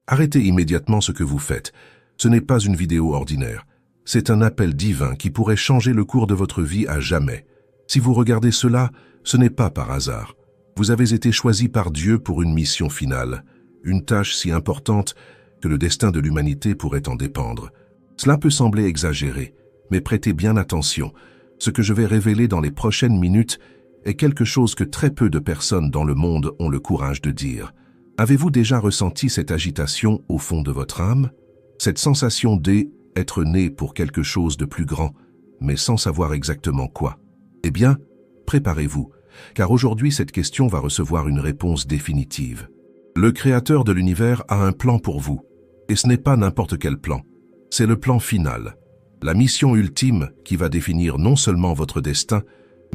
Arrêtez immédiatement ce que vous faites. Ce n'est pas une vidéo ordinaire. C'est un appel divin qui pourrait changer le cours de votre vie à jamais. Si vous regardez cela, ce n'est pas par hasard. Vous avez été choisi par Dieu pour une mission finale, une tâche si importante que le destin de l'humanité pourrait en dépendre. Cela peut sembler exagéré, mais prêtez bien attention. Ce que je vais révéler dans les prochaines minutes est quelque chose que très peu de personnes dans le monde ont le courage de dire. Avez-vous déjà ressenti cette agitation au fond de votre âme? Cette sensation d'être né pour quelque chose de plus grand, mais sans savoir exactement quoi? Eh bien, préparez-vous, car aujourd'hui cette question va recevoir une réponse définitive. Le Créateur de l'univers a un plan pour vous, et ce n'est pas n'importe quel plan. C'est le plan final, la mission ultime qui va définir non seulement votre destin,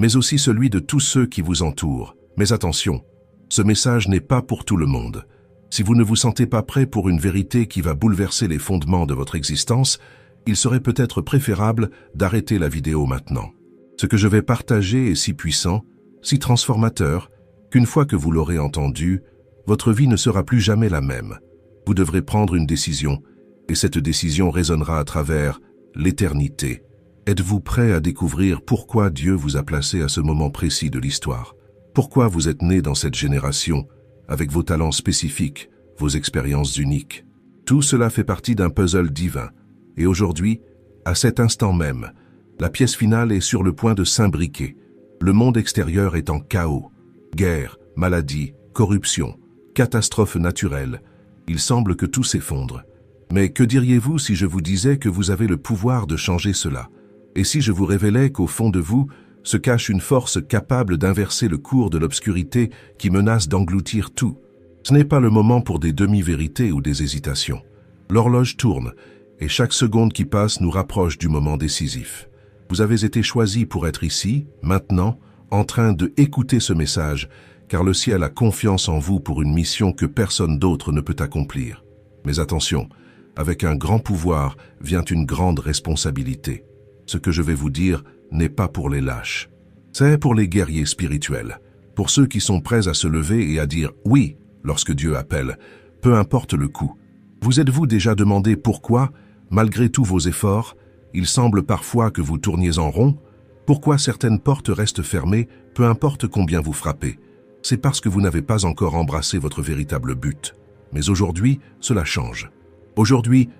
mais aussi celui de tous ceux qui vous entourent. Mais attention, ce message n'est pas pour tout le monde. Si vous ne vous sentez pas prêt pour une vérité qui va bouleverser les fondements de votre existence, il serait peut-être préférable d'arrêter la vidéo maintenant. Ce que je vais partager est si puissant, si transformateur, qu'une fois que vous l'aurez entendu, votre vie ne sera plus jamais la même. Vous devrez prendre une décision, et cette décision résonnera à travers l'éternité. Êtes-vous prêt à découvrir pourquoi Dieu vous a placé à ce moment précis de l'histoire? Pourquoi vous êtes né dans cette génération, avec vos talents spécifiques, vos expériences uniques? Tout cela fait partie d'un puzzle divin. Et aujourd'hui, à cet instant même, la pièce finale est sur le point de s'imbriquer. Le monde extérieur est en chaos. Guerre, maladie, corruption, catastrophes naturelles. Il semble que tout s'effondre. Mais que diriez-vous si je vous disais que vous avez le pouvoir de changer cela? Et si je vous révélais qu'au fond de vous se cache une force capable d'inverser le cours de l'obscurité qui menace d'engloutir tout? Ce n'est pas le moment pour des demi-vérités ou des hésitations. L'horloge tourne, et chaque seconde qui passe nous rapproche du moment décisif. Vous avez été choisi pour être ici, maintenant, en train de écouter ce message, car le ciel a confiance en vous pour une mission que personne d'autre ne peut accomplir. Mais attention, avec un grand pouvoir vient une grande responsabilité. Ce que je vais vous dire n'est pas pour les lâches. C'est pour les guerriers spirituels, pour ceux qui sont prêts à se lever et à dire « oui » lorsque Dieu appelle, peu importe le coût. Vous êtes-vous déjà demandé pourquoi, malgré tous vos efforts, il semble parfois que vous tourniez en rond? Pourquoi certaines portes restent fermées, peu importe combien vous frappez? C'est parce que vous n'avez pas encore embrassé votre véritable but. Mais aujourd'hui, cela change. Aujourd'hui,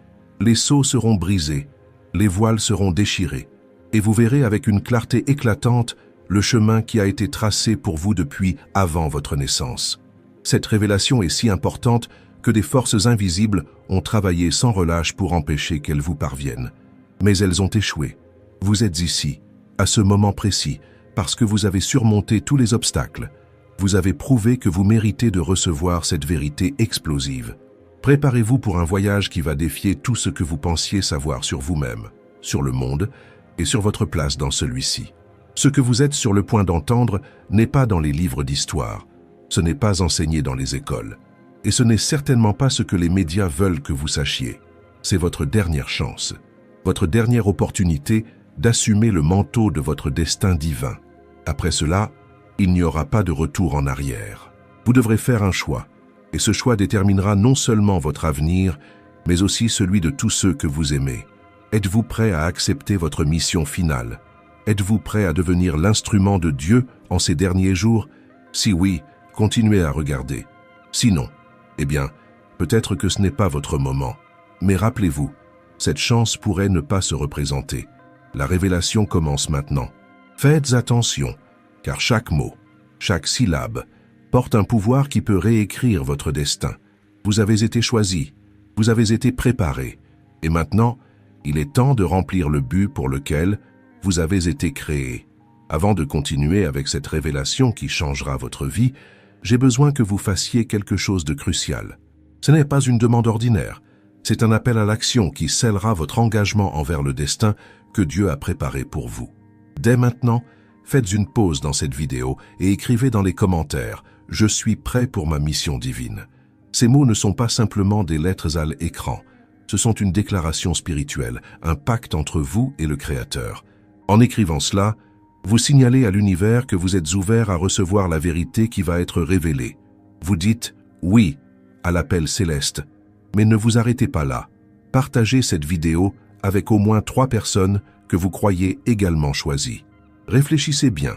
les sceaux seront brisés, les voiles seront déchirés, et vous verrez avec une clarté éclatante le chemin qui a été tracé pour vous depuis avant votre naissance. Cette révélation est si importante que des forces invisibles ont travaillé sans relâche pour empêcher qu'elle vous parvienne. Mais elles ont échoué. Vous êtes ici, à ce moment précis, parce que vous avez surmonté tous les obstacles. Vous avez prouvé que vous méritez de recevoir cette vérité explosive. Préparez-vous pour un voyage qui va défier tout ce que vous pensiez savoir sur vous-même, sur le monde et sur votre place dans celui-ci. Ce que vous êtes sur le point d'entendre n'est pas dans les livres d'histoire, ce n'est pas enseigné dans les écoles, et ce n'est certainement pas ce que les médias veulent que vous sachiez. C'est votre dernière chance, votre dernière opportunité d'assumer le manteau de votre destin divin. Après cela, il n'y aura pas de retour en arrière. Vous devrez faire un choix, et ce choix déterminera non seulement votre avenir, mais aussi celui de tous ceux que vous aimez. Êtes-vous prêt à accepter votre mission finale? Êtes-vous prêt à devenir l'instrument de Dieu en ces derniers jours? Si oui, continuez à regarder. Sinon, eh bien, peut-être que ce n'est pas votre moment. Mais rappelez-vous, cette chance pourrait ne pas se représenter. La révélation commence maintenant. Faites attention, car chaque mot, chaque syllabe, porte un pouvoir qui peut réécrire votre destin. Vous avez été choisi, vous avez été préparé, et maintenant, il est temps de remplir le but pour lequel vous avez été créé. Avant de continuer avec cette révélation qui changera votre vie, j'ai besoin que vous fassiez quelque chose de crucial. Ce n'est pas une demande ordinaire, c'est un appel à l'action qui scellera votre engagement envers le destin que Dieu a préparé pour vous. Dès maintenant, faites une pause dans cette vidéo et écrivez dans les commentaires « Je suis prêt pour ma mission divine ». Ces mots ne sont pas simplement des lettres à l'écran, ce sont une déclaration spirituelle, un pacte entre vous et le Créateur. En écrivant cela, vous signalez à l'univers que vous êtes ouvert à recevoir la vérité qui va être révélée. Vous dites « oui » à l'appel céleste Mais ne vous arrêtez pas là. Partagez cette vidéo avec au moins 3 personnes que vous croyez également choisies. Réfléchissez bien.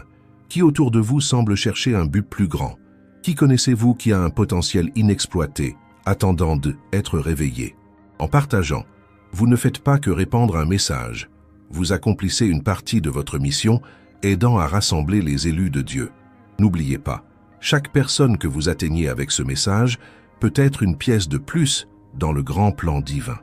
Qui autour de vous semble chercher un but plus grand? Qui connaissez-vous qui a un potentiel inexploité, attendant d'être réveillé? En partageant, vous ne faites pas que répandre un message. Vous accomplissez une partie de votre mission, aidant à rassembler les élus de Dieu. N'oubliez pas, chaque personne que vous atteignez avec ce message peut être une pièce de plus dans le grand plan divin.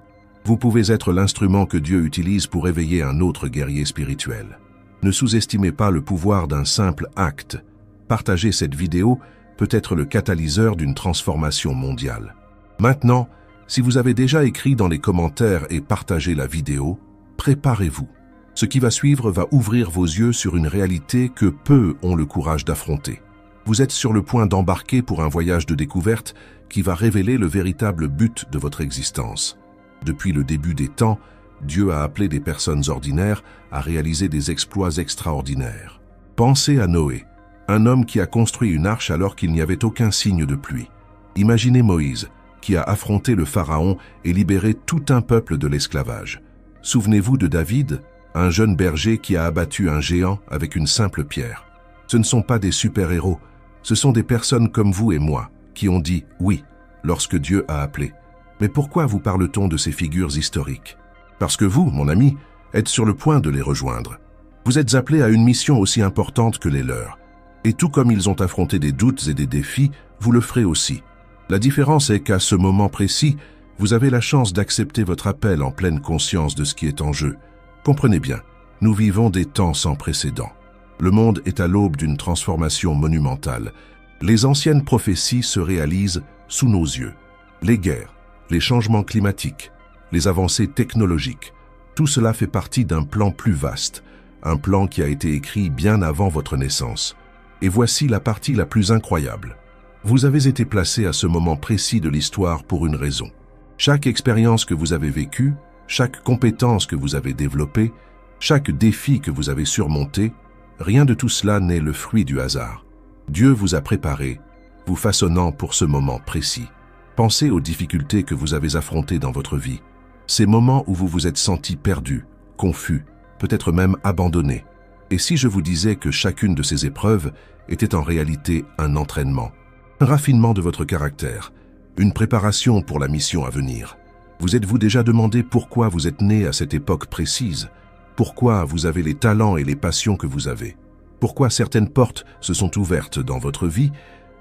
Vous pouvez être l'instrument que Dieu utilise pour éveiller un autre guerrier spirituel. Ne sous-estimez pas le pouvoir d'un simple acte. Partager cette vidéo peut être le catalyseur d'une transformation mondiale. Maintenant, si vous avez déjà écrit dans les commentaires et partagé la vidéo, préparez-vous. Ce qui va suivre va ouvrir vos yeux sur une réalité que peu ont le courage d'affronter. Vous êtes sur le point d'embarquer pour un voyage de découverte qui va révéler le véritable but de votre existence. Depuis le début des temps, Dieu a appelé des personnes ordinaires à réaliser des exploits extraordinaires. Pensez à Noé, un homme qui a construit une arche alors qu'il n'y avait aucun signe de pluie. Imaginez Moïse, qui a affronté le pharaon et libéré tout un peuple de l'esclavage. Souvenez-vous de David, un jeune berger qui a abattu un géant avec une simple pierre. Ce ne sont pas des super-héros, ce sont des personnes comme vous et moi qui ont dit « oui » lorsque Dieu a appelé. Mais pourquoi vous parle-t-on de ces figures historiques? Parce que vous, mon ami, êtes sur le point de les rejoindre. Vous êtes appelés à une mission aussi importante que les leurs. Et tout comme ils ont affronté des doutes et des défis, vous le ferez aussi. La différence est qu'à ce moment précis, vous avez la chance d'accepter votre appel en pleine conscience de ce qui est en jeu. Comprenez bien, nous vivons des temps sans précédent. Le monde est à l'aube d'une transformation monumentale. Les anciennes prophéties se réalisent sous nos yeux. Les guerres, les changements climatiques, les avancées technologiques, tout cela fait partie d'un plan plus vaste, un plan qui a été écrit bien avant votre naissance. Et voici la partie la plus incroyable. Vous avez été placé à ce moment précis de l'histoire pour une raison. Chaque expérience que vous avez vécue, chaque compétence que vous avez développée, chaque défi que vous avez surmonté, rien de tout cela n'est le fruit du hasard. Dieu vous a préparé, vous façonnant pour ce moment précis. Pensez aux difficultés que vous avez affrontées dans votre vie. Ces moments où vous vous êtes senti perdu, confus, peut-être même abandonné. Et si je vous disais que chacune de ces épreuves était en réalité un entraînement, un raffinement de votre caractère, une préparation pour la mission à venir? Vous êtes-vous déjà demandé pourquoi vous êtes né à cette époque précise? Pourquoi vous avez les talents et les passions que vous avez? Pourquoi certaines portes se sont ouvertes dans votre vie,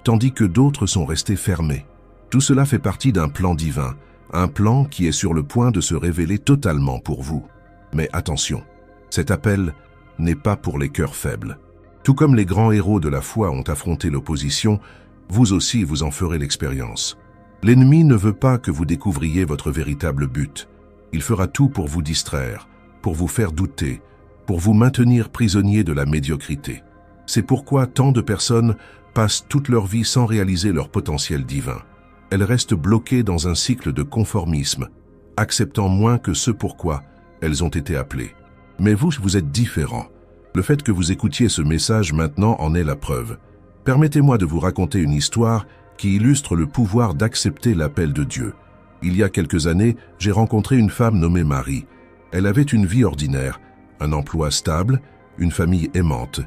tandis que d'autres sont restées fermées? Tout cela fait partie d'un plan divin, un plan qui est sur le point de se révéler totalement pour vous. Mais attention, cet appel n'est pas pour les cœurs faibles. Tout comme les grands héros de la foi ont affronté l'opposition, vous aussi vous en ferez l'expérience. L'ennemi ne veut pas que vous découvriez votre véritable but. Il fera tout pour vous distraire, pour vous faire douter, pour vous maintenir prisonnier de la médiocrité. C'est pourquoi tant de personnes passent toute leur vie sans réaliser leur potentiel divin. Elles restent bloquées dans un cycle de conformisme, acceptant moins que ce pourquoi elles ont été appelées. Mais vous, vous êtes différent. Le fait que vous écoutiez ce message maintenant en est la preuve. Permettez-moi de vous raconter une histoire qui illustre le pouvoir d'accepter l'appel de Dieu. Il y a quelques années, j'ai rencontré une femme nommée Marie. Elle avait une vie ordinaire, un emploi stable, une famille aimante.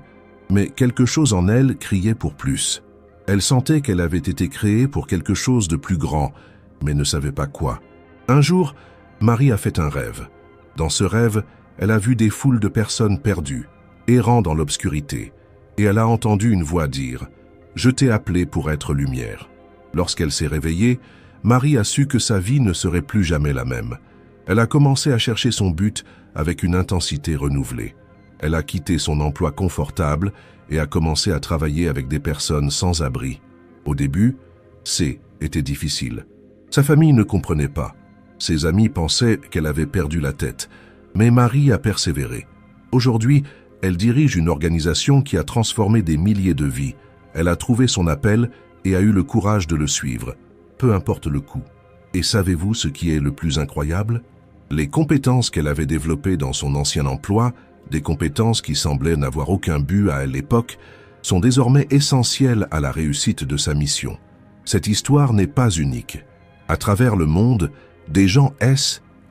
Mais quelque chose en elle criait pour plus. Elle sentait qu'elle avait été créée pour quelque chose de plus grand, mais ne savait pas quoi. Un jour, Marie a fait un rêve. Dans ce rêve, elle a vu des foules de personnes perdues, errant dans l'obscurité, et elle a entendu une voix dire « Je t'ai appelé pour être lumière ». Lorsqu'elle s'est réveillée, Marie a su que sa vie ne serait plus jamais la même. Elle a commencé à chercher son but avec une intensité renouvelée. Elle a quitté son emploi confortable et a commencé à travailler avec des personnes sans abri. Au début, était difficile. Sa famille ne comprenait pas. Ses amis pensaient qu'elle avait perdu la tête. Mais Marie a persévéré. Aujourd'hui, elle dirige une organisation qui a transformé des milliers de vies. Elle a trouvé son appel et a eu le courage de le suivre, peu importe le coût. Et savez-vous ce qui est le plus incroyable? Les compétences qu'elle avait développées dans son ancien emploi, des compétences qui semblaient n'avoir aucun but à l'époque, sont désormais essentielles à la réussite de sa mission. Cette histoire n'est pas unique. À travers le monde, des gens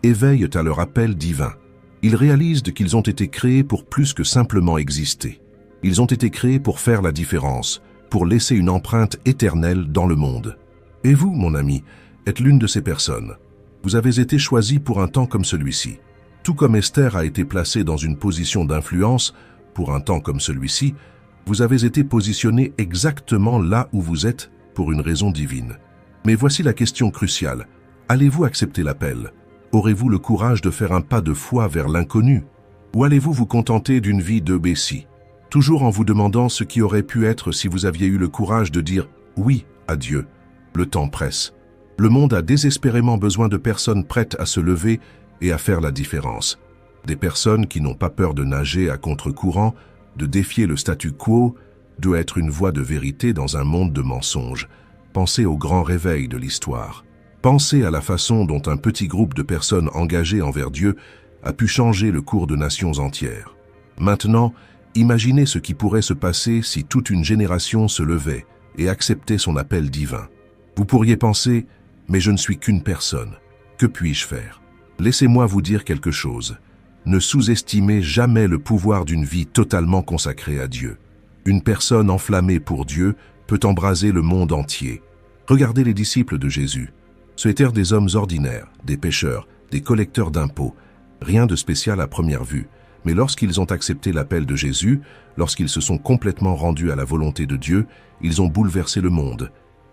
éveillent à leur appel divin. Ils réalisent qu'ils ont été créés pour plus que simplement exister. Ils ont été créés pour faire la différence, pour laisser une empreinte éternelle dans le monde. Et vous, mon ami, êtes l'une de ces personnes. Vous avez été choisi pour un temps comme celui-ci. Tout comme Esther a été placée dans une position d'influence, pour un temps comme celui-ci, vous avez été positionné exactement là où vous êtes pour une raison divine. Mais voici la question cruciale. Allez-vous accepter l'appel? Aurez-vous le courage de faire un pas de foi vers l'inconnu? Ou allez-vous vous contenter d'une vie de Bessie, toujours en vous demandant ce qui aurait pu être si vous aviez eu le courage de dire oui à Dieu? Le temps presse. Le monde a désespérément besoin de personnes prêtes à se lever et à faire la différence. Des personnes qui n'ont pas peur de nager à contre-courant, de défier le statu quo, de être une voix de vérité dans un monde de mensonges. Pensez au grand réveil de l'histoire. Pensez à la façon dont un petit groupe de personnes engagées envers Dieu a pu changer le cours de nations entières. Maintenant, imaginez ce qui pourrait se passer si toute une génération se levait et acceptait son appel divin. Vous pourriez penser, mais je ne suis qu'une personne. Que puis-je faire? Laissez-moi vous dire quelque chose. Ne sous-estimez jamais le pouvoir d'une vie totalement consacrée à Dieu. Une personne enflammée pour Dieu peut embraser le monde entier. Regardez les disciples de Jésus. Ce étaient des hommes ordinaires, des pêcheurs, des collecteurs d'impôts. Rien de spécial à première vue. Mais lorsqu'ils ont accepté l'appel de Jésus, lorsqu'ils se sont complètement rendus à la volonté de Dieu, ils ont bouleversé le monde.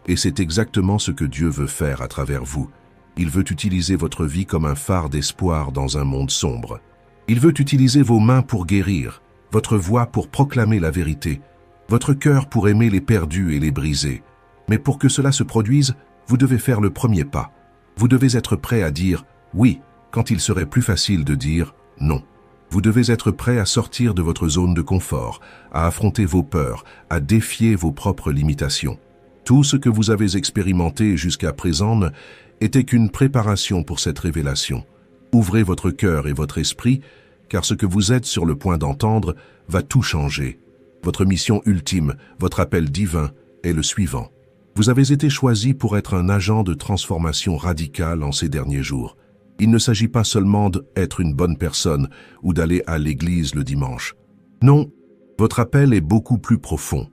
Et c'est exactement ce que Dieu veut faire à travers vous. Il veut utiliser votre vie comme un phare d'espoir dans un monde sombre. Il veut utiliser vos mains pour guérir, votre voix pour proclamer la vérité, votre cœur pour aimer les perdus et les brisés. Mais pour que cela se produise, vous devez faire le premier pas. Vous devez être prêt à dire « oui » quand il serait plus facile de dire « non ». Vous devez être prêt à sortir de votre zone de confort, à affronter vos peurs, à défier vos propres limitations. Tout ce que vous avez expérimenté jusqu'à présent n'était qu'une préparation pour cette révélation. Ouvrez votre cœur et votre esprit, car ce que vous êtes sur le point d'entendre va tout changer. Votre mission ultime, votre appel divin, est le suivant. Vous avez été choisi pour être un agent de transformation radicale en ces derniers jours. Il ne s'agit pas seulement d'être une bonne personne ou d'aller à l'église le dimanche. Non, votre appel est beaucoup plus profond,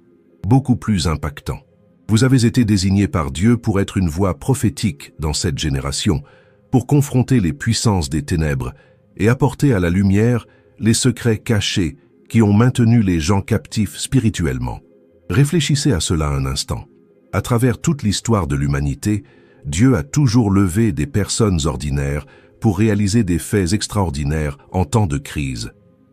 beaucoup plus impactant. Vous avez été désigné par Dieu pour être une voix prophétique dans cette génération, pour confronter les puissances des ténèbres et apporter à la lumière les secrets cachés qui ont maintenu les gens captifs spirituellement. Réfléchissez à cela un instant. À travers toute l'histoire de l'humanité, Dieu a toujours levé des personnes ordinaires pour réaliser des faits extraordinaires en temps de crise.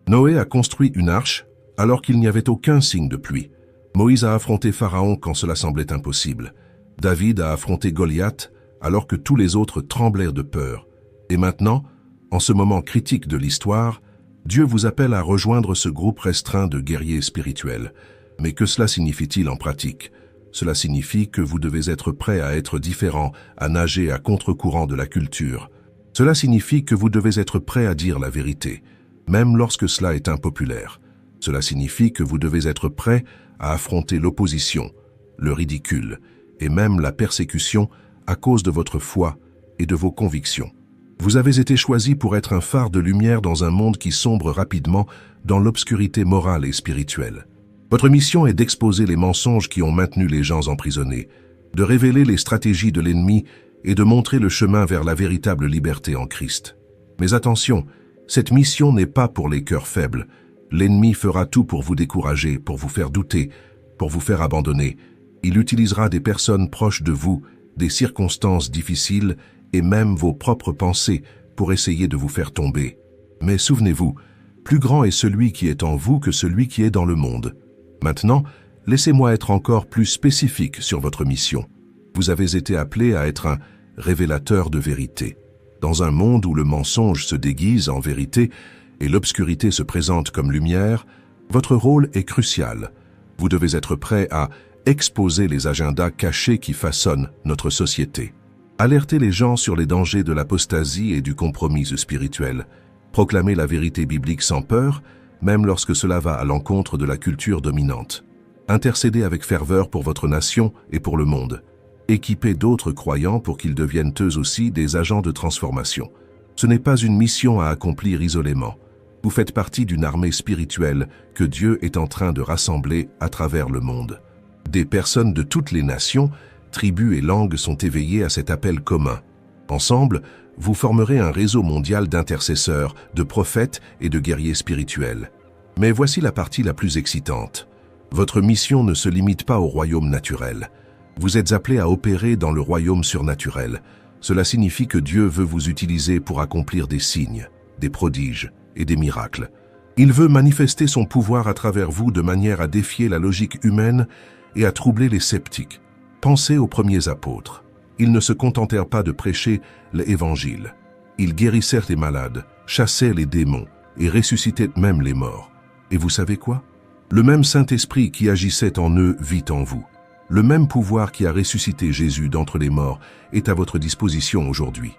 Noé a construit une arche alors qu'il n'y avait aucun signe de pluie. Moïse a affronté Pharaon quand cela semblait impossible. David a affronté Goliath alors que tous les autres tremblèrent de peur. Et maintenant, en ce moment critique de l'histoire, Dieu vous appelle à rejoindre ce groupe restreint de guerriers spirituels. Mais que cela signifie-t-il en pratique? Cela signifie que vous devez être prêt à être différent, à nager à contre-courant de la culture. Cela signifie que vous devez être prêt à dire la vérité, même lorsque cela est impopulaire. Cela signifie que vous devez être prêt à affronter l'opposition, le ridicule et même la persécution à cause de votre foi et de vos convictions. Vous avez été choisi pour être un phare de lumière dans un monde qui sombre rapidement dans l'obscurité morale et spirituelle. Votre mission est d'exposer les mensonges qui ont maintenu les gens emprisonnés, de révéler les stratégies de l'ennemi et de montrer le chemin vers la véritable liberté en Christ. Mais attention, cette mission n'est pas pour les cœurs faibles. L'ennemi fera tout pour vous décourager, pour vous faire douter, pour vous faire abandonner. Il utilisera des personnes proches de vous, des circonstances difficiles et même vos propres pensées pour essayer de vous faire tomber. Mais souvenez-vous, plus grand est celui qui est en vous que celui qui est dans le monde. Maintenant, laissez-moi être encore plus spécifique sur votre mission. Vous avez été appelé à être un révélateur de vérité. Dans un monde où le mensonge se déguise en vérité et l'obscurité se présente comme lumière, votre rôle est crucial. Vous devez être prêt à exposer les agendas cachés qui façonnent notre société. Alerter les gens sur les dangers de l'apostasie et du compromis spirituel. Proclamer la vérité biblique sans peur, même lorsque cela va à l'encontre de la culture dominante. Intercéder avec ferveur pour votre nation et pour le monde. Équipez d'autres croyants pour qu'ils deviennent eux aussi des agents de transformation. Ce n'est pas une mission à accomplir isolément. Vous faites partie d'une armée spirituelle que Dieu est en train de rassembler à travers le monde. Des personnes de toutes les nations, tribus et langues sont éveillées à cet appel commun. Ensemble, vous formerez un réseau mondial d'intercesseurs, de prophètes et de guerriers spirituels. Mais voici la partie la plus excitante. Votre mission ne se limite pas au royaume naturel. Vous êtes appelés à opérer dans le royaume surnaturel. Cela signifie que Dieu veut vous utiliser pour accomplir des signes, des prodiges et des miracles. Il veut manifester son pouvoir à travers vous de manière à défier la logique humaine et à troubler les sceptiques. Pensez aux premiers apôtres. Ils ne se contentèrent pas de prêcher l'évangile. Ils guérissèrent les malades, chassaient les démons et ressuscitaient même les morts. Et vous savez quoi? Le même Saint-Esprit qui agissait en eux vit en vous. Le même pouvoir qui a ressuscité Jésus d'entre les morts est à votre disposition aujourd'hui.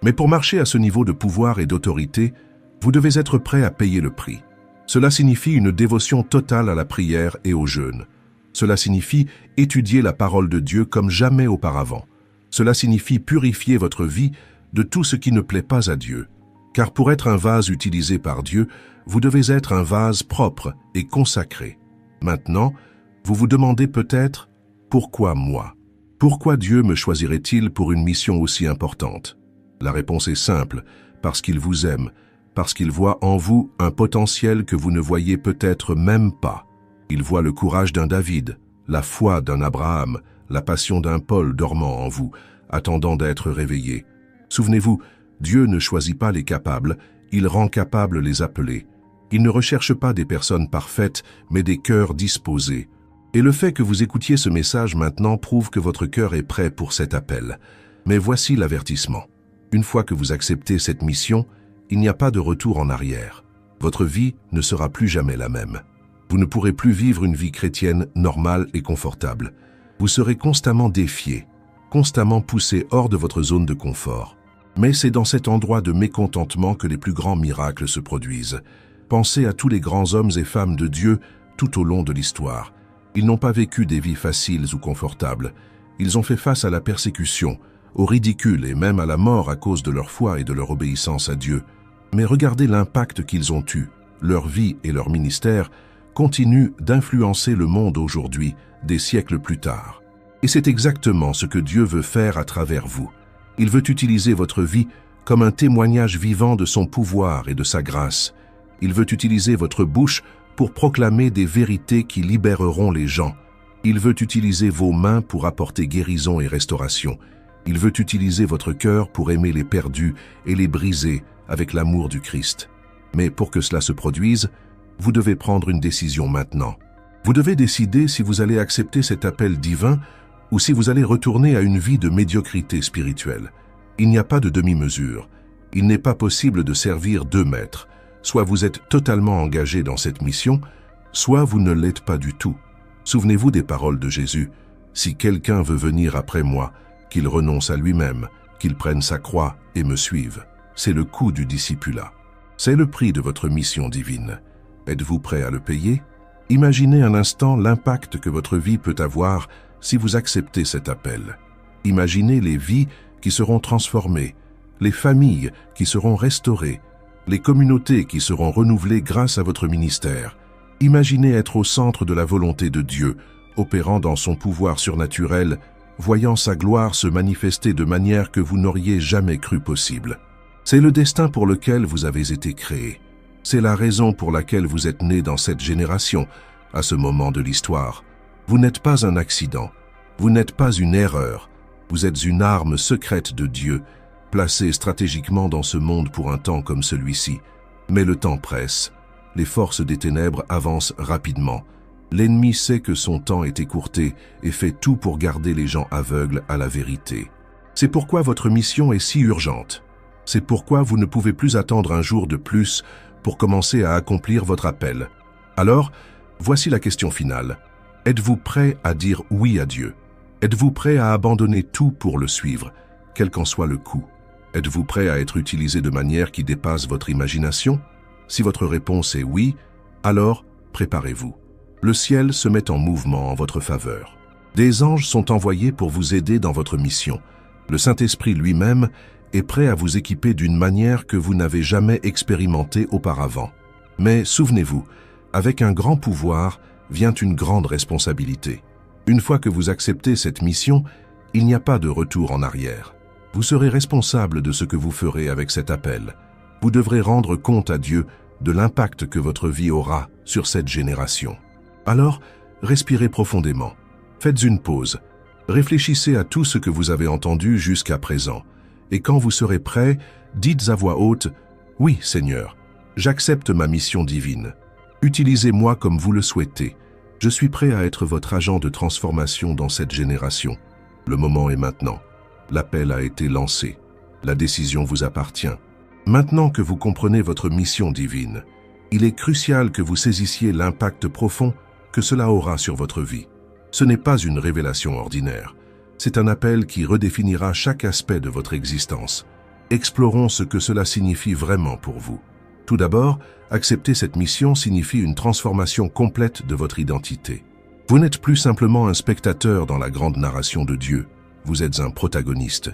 Mais pour marcher à ce niveau de pouvoir et d'autorité, vous devez être prêt à payer le prix. Cela signifie une dévotion totale à la prière et au jeûne. Cela signifie étudier la parole de Dieu comme jamais auparavant. Cela signifie purifier votre vie de tout ce qui ne plaît pas à Dieu. Car pour être un vase utilisé par Dieu, vous devez être un vase propre et consacré. Maintenant, vous vous demandez peut-être « Pourquoi moi ?» Pourquoi Dieu me choisirait-il pour une mission aussi importante? La réponse est simple, parce qu'il vous aime, parce qu'il voit en vous un potentiel que vous ne voyez peut-être même pas. Il voit le courage d'un David, la foi d'un Abraham, la passion d'un Paul dormant en vous, attendant d'être réveillé. Souvenez-vous, Dieu ne choisit pas les capables, il rend capables les appelés. Il ne recherche pas des personnes parfaites, mais des cœurs disposés. Et le fait que vous écoutiez ce message maintenant prouve que votre cœur est prêt pour cet appel. Mais voici l'avertissement. Une fois que vous acceptez cette mission, il n'y a pas de retour en arrière. Votre vie ne sera plus jamais la même. Vous ne pourrez plus vivre une vie chrétienne normale et confortable. Vous serez constamment défié, constamment poussé hors de votre zone de confort. Mais c'est dans cet endroit de mécontentement que les plus grands miracles se produisent. Pensez à tous les grands hommes et femmes de Dieu tout au long de l'histoire. Ils n'ont pas vécu des vies faciles ou confortables. Ils ont fait face à la persécution, au ridicule et même à la mort à cause de leur foi et de leur obéissance à Dieu. Mais regardez l'impact qu'ils ont eu. Leur vie et leur ministère continuent d'influencer le monde aujourd'hui, des siècles plus tard. Et c'est exactement ce que Dieu veut faire à travers vous. Il veut utiliser votre vie comme un témoignage vivant de son pouvoir et de sa grâce. Il veut utiliser votre bouche pour proclamer des vérités qui libéreront les gens. Il veut utiliser vos mains pour apporter guérison et restauration. Il veut utiliser votre cœur pour aimer les perdus et les briser avec l'amour du Christ. Mais pour que cela se produise, vous devez prendre une décision maintenant. Vous devez décider si vous allez accepter cet appel divin ou si vous allez retourner à une vie de médiocrité spirituelle. Il n'y a pas de demi-mesure. Il n'est pas possible de servir deux maîtres. Soit vous êtes totalement engagé dans cette mission, soit vous ne l'êtes pas du tout. Souvenez-vous des paroles de Jésus. « Si quelqu'un veut venir après moi, qu'il renonce à lui-même, qu'il prenne sa croix et me suive. » C'est le coût du discipulat. C'est le prix de votre mission divine. Êtes-vous prêt à le payer? Imaginez un instant l'impact que votre vie peut avoir si vous acceptez cet appel. Imaginez les vies qui seront transformées, les familles qui seront restaurées, les communautés qui seront renouvelées grâce à votre ministère. Imaginez être au centre de la volonté de Dieu, opérant dans son pouvoir surnaturel, voyant sa gloire se manifester de manière que vous n'auriez jamais cru possible. C'est le destin pour lequel vous avez été créé. C'est la raison pour laquelle vous êtes né dans cette génération, à ce moment de l'histoire. Vous n'êtes pas un accident, vous n'êtes pas une erreur, vous êtes une arme secrète de Dieu, placée stratégiquement dans ce monde pour un temps comme celui-ci. Mais le temps presse, les forces des ténèbres avancent rapidement. L'ennemi sait que son temps est écourté et fait tout pour garder les gens aveugles à la vérité. C'est pourquoi votre mission est si urgente. C'est pourquoi vous ne pouvez plus attendre un jour de plus pour commencer à accomplir votre appel. Alors, voici la question finale. Êtes-vous prêt à dire oui à Dieu? Êtes-vous prêt à abandonner tout pour le suivre, quel qu'en soit le coût? Êtes-vous prêt à être utilisé de manière qui dépasse votre imagination? Si votre réponse est oui, alors préparez-vous. Le ciel se met en mouvement en votre faveur. Des anges sont envoyés pour vous aider dans votre mission. Le Saint-Esprit lui-même est prêt à vous équiper d'une manière que vous n'avez jamais expérimentée auparavant. Mais souvenez-vous, avec un grand pouvoir vient une grande responsabilité. Une fois que vous acceptez cette mission, il n'y a pas de retour en arrière. Vous serez responsable de ce que vous ferez avec cet appel. Vous devrez rendre compte à Dieu de l'impact que votre vie aura sur cette génération. Alors, respirez profondément. Faites une pause. Réfléchissez à tout ce que vous avez entendu jusqu'à présent. Et quand vous serez prêt, dites à voix haute « Oui, Seigneur, j'accepte ma mission divine. Utilisez-moi comme vous le souhaitez. Je suis prêt à être votre agent de transformation dans cette génération. Le moment est maintenant. L'appel a été lancé. La décision vous appartient. Maintenant que vous comprenez votre mission divine, il est crucial que vous saisissiez l'impact profond que cela aura sur votre vie. Ce n'est pas une révélation ordinaire. C'est un appel qui redéfinira chaque aspect de votre existence. Explorons ce que cela signifie vraiment pour vous. Tout d'abord, accepter cette mission signifie une transformation complète de votre identité. Vous n'êtes plus simplement un spectateur dans la grande narration de Dieu. Vous êtes un protagoniste.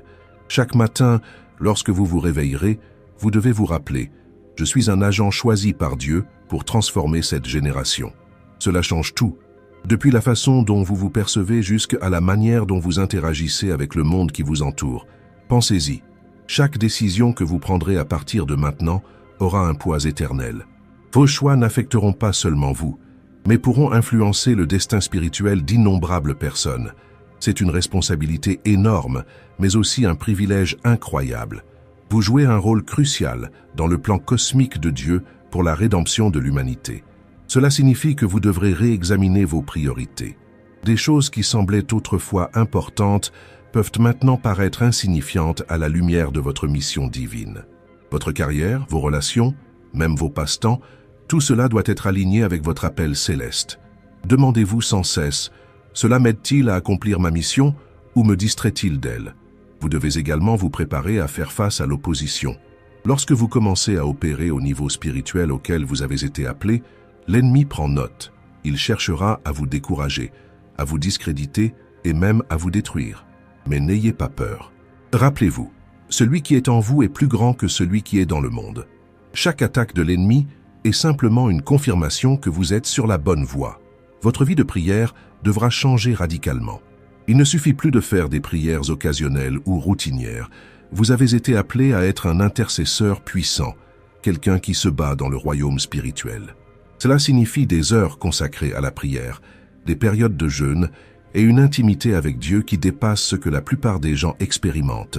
Chaque matin, lorsque vous vous réveillerez, vous devez vous rappeler « Je suis un agent choisi par Dieu pour transformer cette génération ». Cela change tout, depuis la façon dont vous vous percevez jusqu'à la manière dont vous interagissez avec le monde qui vous entoure. Pensez-y, chaque décision que vous prendrez à partir de maintenant aura un poids éternel. Vos choix n'affecteront pas seulement vous, mais pourront influencer le destin spirituel d'innombrables personnes. C'est une responsabilité énorme, mais aussi un privilège incroyable. Vous jouez un rôle crucial dans le plan cosmique de Dieu pour la rédemption de l'humanité. Cela signifie que vous devrez réexaminer vos priorités. Des choses qui semblaient autrefois importantes peuvent maintenant paraître insignifiantes à la lumière de votre mission divine. Votre carrière, vos relations, même vos passe-temps, tout cela doit être aligné avec votre appel céleste. Demandez-vous sans cesse, cela m'aide-t-il à accomplir ma mission ou me distrait-il d'elle? Vous devez également vous préparer à faire face à l'opposition. Lorsque vous commencez à opérer au niveau spirituel auquel vous avez été appelé, l'ennemi prend note. Il cherchera à vous décourager, à vous discréditer et même à vous détruire. Mais n'ayez pas peur. Rappelez-vous, celui qui est en vous est plus grand que celui qui est dans le monde. Chaque attaque de l'ennemi est simplement une confirmation que vous êtes sur la bonne voie. Votre vie de prière devra changer radicalement. Il ne suffit plus de faire des prières occasionnelles ou routinières. Vous avez été appelé à être un intercesseur puissant, quelqu'un qui se bat dans le royaume spirituel. Cela signifie des heures consacrées à la prière, des périodes de jeûne et une intimité avec Dieu qui dépasse ce que la plupart des gens expérimentent.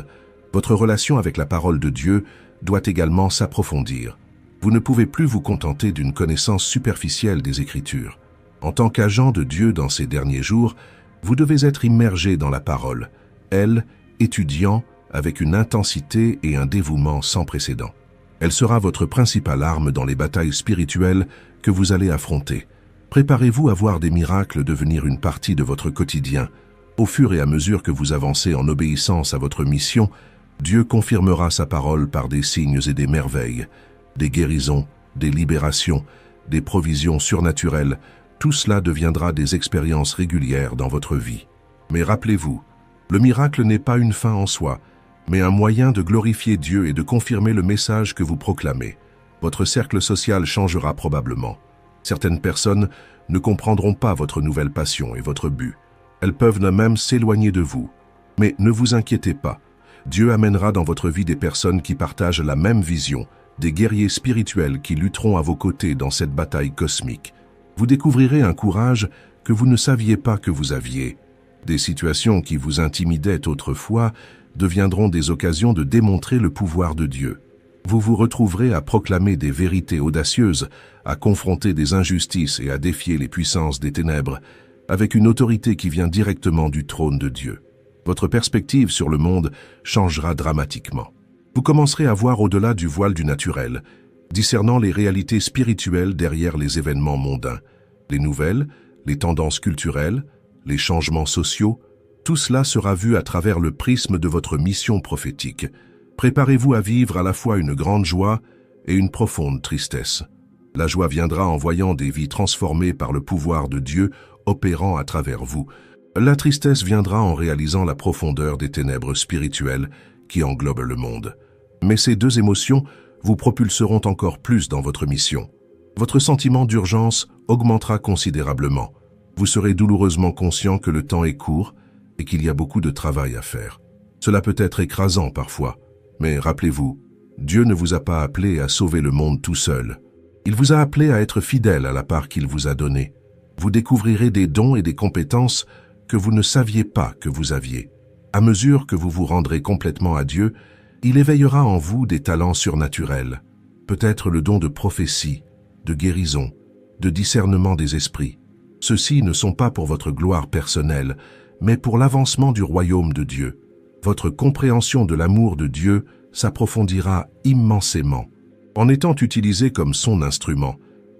Votre relation avec la parole de Dieu doit également s'approfondir. Vous ne pouvez plus vous contenter d'une connaissance superficielle des Écritures. En tant qu'agent de Dieu dans ces derniers jours, vous devez être immergé dans la parole, elle, étudiant avec une intensité et un dévouement sans précédent. Elle sera votre principale arme dans les batailles spirituelles que vous allez affronter. Préparez-vous à voir des miracles devenir une partie de votre quotidien. Au fur et à mesure que vous avancez en obéissance à votre mission, Dieu confirmera sa parole par des signes et des merveilles, des guérisons, des libérations, des provisions surnaturelles. Tout cela deviendra des expériences régulières dans votre vie. Mais rappelez-vous, le miracle n'est pas une fin en soi, mais un moyen de glorifier Dieu et de confirmer le message que vous proclamez. Votre cercle social changera probablement. Certaines personnes ne comprendront pas votre nouvelle passion et votre but. Elles peuvent même s'éloigner de vous. Mais ne vous inquiétez pas. Dieu amènera dans votre vie des personnes qui partagent la même vision, des guerriers spirituels qui lutteront à vos côtés dans cette bataille cosmique. Vous découvrirez un courage que vous ne saviez pas que vous aviez. Des situations qui vous intimidaient autrefois deviendront des occasions de démontrer le pouvoir de Dieu. Vous vous retrouverez à proclamer des vérités audacieuses, à confronter des injustices et à défier les puissances des ténèbres, avec une autorité qui vient directement du trône de Dieu. Votre perspective sur le monde changera dramatiquement. Vous commencerez à voir au-delà du voile du naturel, discernant les réalités spirituelles derrière les événements mondains, les nouvelles, les tendances culturelles, les changements sociaux. Tout cela sera vu à travers le prisme de votre mission prophétique. Préparez-vous à vivre à la fois une grande joie et une profonde tristesse. La joie viendra en voyant des vies transformées par le pouvoir de Dieu opérant à travers vous. La tristesse viendra en réalisant la profondeur des ténèbres spirituelles qui englobent le monde. Mais ces deux émotions vous propulseront encore plus dans votre mission. Votre sentiment d'urgence augmentera considérablement. Vous serez douloureusement conscient que le temps est court et qu'il y a beaucoup de travail à faire. Cela peut être écrasant parfois, mais rappelez-vous, Dieu ne vous a pas appelé à sauver le monde tout seul. Il vous a appelé à être fidèle à la part qu'il vous a donnée. Vous découvrirez des dons et des compétences que vous ne saviez pas que vous aviez. À mesure que vous vous rendrez complètement à Dieu, il éveillera en vous des talents surnaturels, peut-être le don de prophétie, de guérison, de discernement des esprits. Ceux-ci ne sont pas pour votre gloire personnelle, mais pour l'avancement du royaume de Dieu. Votre compréhension de l'amour de Dieu s'approfondira immensément. En étant utilisé comme son instrument,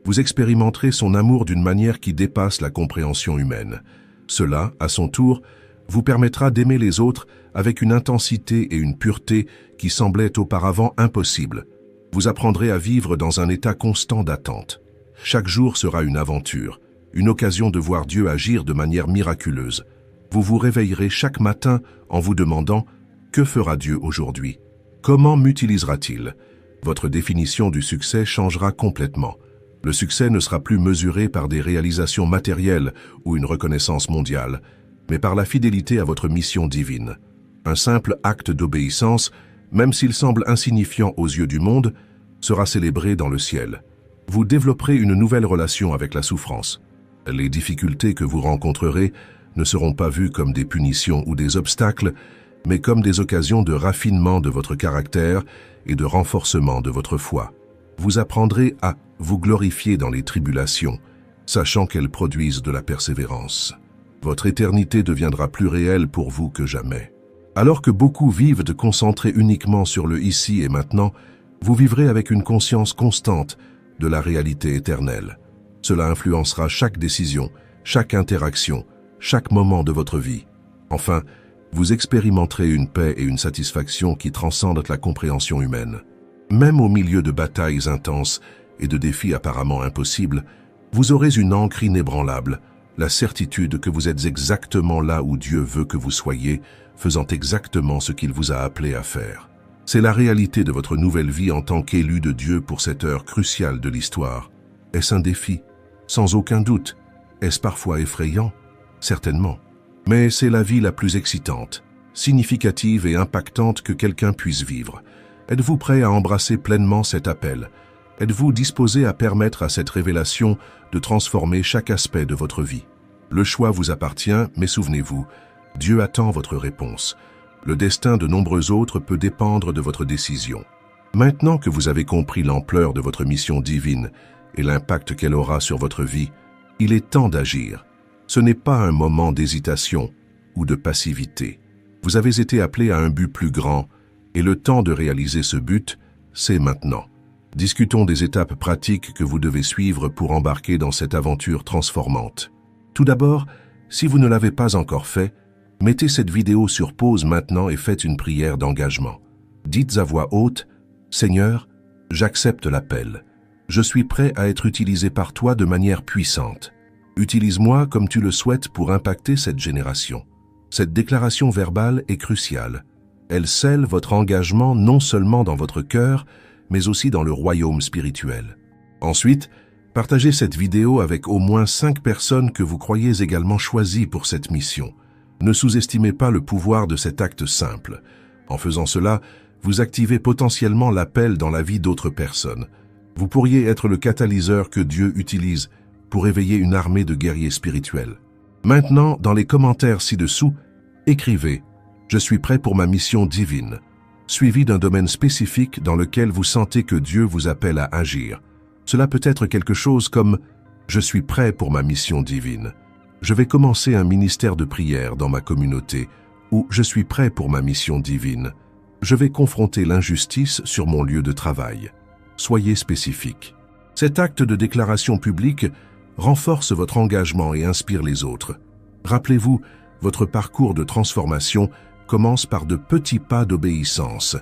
vous expérimenterez son amour d'une manière qui dépasse la compréhension humaine. Cela, à son tour, vous permettra d'aimer les autres avec une intensité et une pureté qui semblaient auparavant impossibles. Vous apprendrez à vivre dans un état constant d'attente. Chaque jour sera une aventure, une occasion de voir Dieu agir de manière miraculeuse. Vous vous réveillerez chaque matin en vous demandant « Que fera Dieu aujourd'hui ? Comment m'utilisera-t-il » Votre définition du succès changera complètement. Le succès ne sera plus mesuré par des réalisations matérielles ou une reconnaissance mondiale, mais par la fidélité à votre mission divine. Un simple acte d'obéissance, même s'il semble insignifiant aux yeux du monde, sera célébré dans le ciel. Vous développerez une nouvelle relation avec la souffrance. Les difficultés que vous rencontrerez ne seront pas vues comme des punitions ou des obstacles, mais comme des occasions de raffinement de votre caractère et de renforcement de votre foi. Vous apprendrez à vous glorifier dans les tribulations, sachant qu'elles produisent de la persévérance. Votre éternité deviendra plus réelle pour vous que jamais. Alors que beaucoup vivent de concentrer uniquement sur le ici et maintenant, vous vivrez avec une conscience constante de la réalité éternelle. Cela influencera chaque décision, chaque interaction, chaque moment de votre vie. Enfin, vous expérimenterez une paix et une satisfaction qui transcendent la compréhension humaine. Même au milieu de batailles intenses et de défis apparemment impossibles, vous aurez une ancre inébranlable, la certitude que vous êtes exactement là où Dieu veut que vous soyez, faisant exactement ce qu'il vous a appelé à faire. C'est la réalité de votre nouvelle vie en tant qu'élu de Dieu pour cette heure cruciale de l'histoire. Est-ce un défi? Sans aucun doute. Est-ce parfois effrayant? Certainement. Mais c'est la vie la plus excitante, significative et impactante que quelqu'un puisse vivre. Êtes-vous prêt à embrasser pleinement cet appel? Êtes-vous disposé à permettre à cette révélation de transformer chaque aspect de votre vie? Le choix vous appartient, mais souvenez-vous, Dieu attend votre réponse. Le destin de nombreux autres peut dépendre de votre décision. Maintenant que vous avez compris l'ampleur de votre mission divine et l'impact qu'elle aura sur votre vie, il est temps d'agir. Ce n'est pas un moment d'hésitation ou de passivité. Vous avez été appelé à un but plus grand, et le temps de réaliser ce but, c'est maintenant. Discutons des étapes pratiques que vous devez suivre pour embarquer dans cette aventure transformante. Tout d'abord, si vous ne l'avez pas encore fait, mettez cette vidéo sur pause maintenant et faites une prière d'engagement. Dites à voix haute, « Seigneur, j'accepte l'appel. Je suis prêt à être utilisé par toi de manière puissante. Utilise-moi comme tu le souhaites pour impacter cette génération. » Cette déclaration verbale est cruciale. Elle scelle votre engagement non seulement dans votre cœur, mais aussi dans le royaume spirituel. Ensuite, partagez cette vidéo avec au moins 5 personnes que vous croyez également choisies pour cette mission. Ne sous-estimez pas le pouvoir de cet acte simple. En faisant cela, vous activez potentiellement l'appel dans la vie d'autres personnes. Vous pourriez être le catalyseur que Dieu utilise pour éveiller une armée de guerriers spirituels. Maintenant, dans les commentaires ci-dessous, écrivez « Je suis prêt pour ma mission divine », suivi d'un domaine spécifique dans lequel vous sentez que Dieu vous appelle à agir. Cela peut être quelque chose comme « Je suis prêt pour ma mission divine ». Je vais commencer un ministère de prière dans ma communauté ou « Je suis prêt pour ma mission divine ». Je vais confronter l'injustice sur mon lieu de travail. Soyez spécifique. Cet acte de déclaration publique renforce votre engagement et inspire les autres. Rappelez-vous, votre parcours de transformation commence par de petits pas d'obéissance.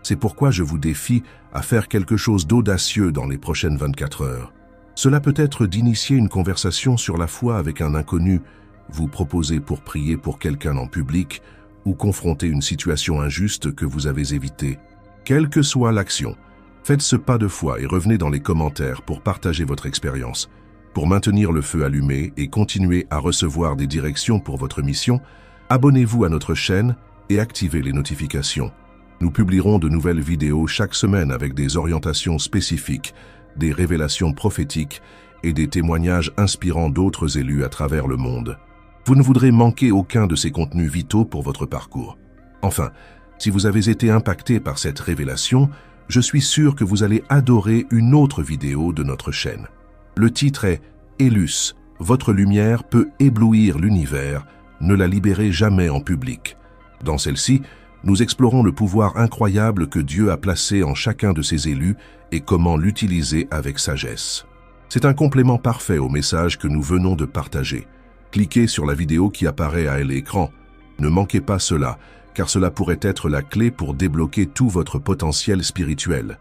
C'est pourquoi je vous défie à faire quelque chose d'audacieux dans les prochaines 24 heures. Cela peut être d'initier une conversation sur la foi avec un inconnu, vous proposer pour prier pour quelqu'un en public ou confronter une situation injuste que vous avez évitée. Quelle que soit l'action, faites ce pas de foi et revenez dans les commentaires pour partager votre expérience. Pour maintenir le feu allumé et continuer à recevoir des directions pour votre mission, abonnez-vous à notre chaîne et activez les notifications. Nous publierons de nouvelles vidéos chaque semaine avec des orientations spécifiques, des révélations prophétiques et des témoignages inspirants d'autres élus à travers le monde. Vous ne voudrez manquer aucun de ces contenus vitaux pour votre parcours. Enfin, si vous avez été impacté par cette révélation, je suis sûr que vous allez adorer une autre vidéo de notre chaîne. Le titre est « Élus, votre lumière peut éblouir l'univers, ne la libérez jamais en public ». Dans celle-ci, nous explorons le pouvoir incroyable que Dieu a placé en chacun de ses élus et comment l'utiliser avec sagesse. C'est un complément parfait au message que nous venons de partager. Cliquez sur la vidéo qui apparaît à l'écran. Ne manquez pas cela, car cela pourrait être la clé pour débloquer tout votre potentiel spirituel.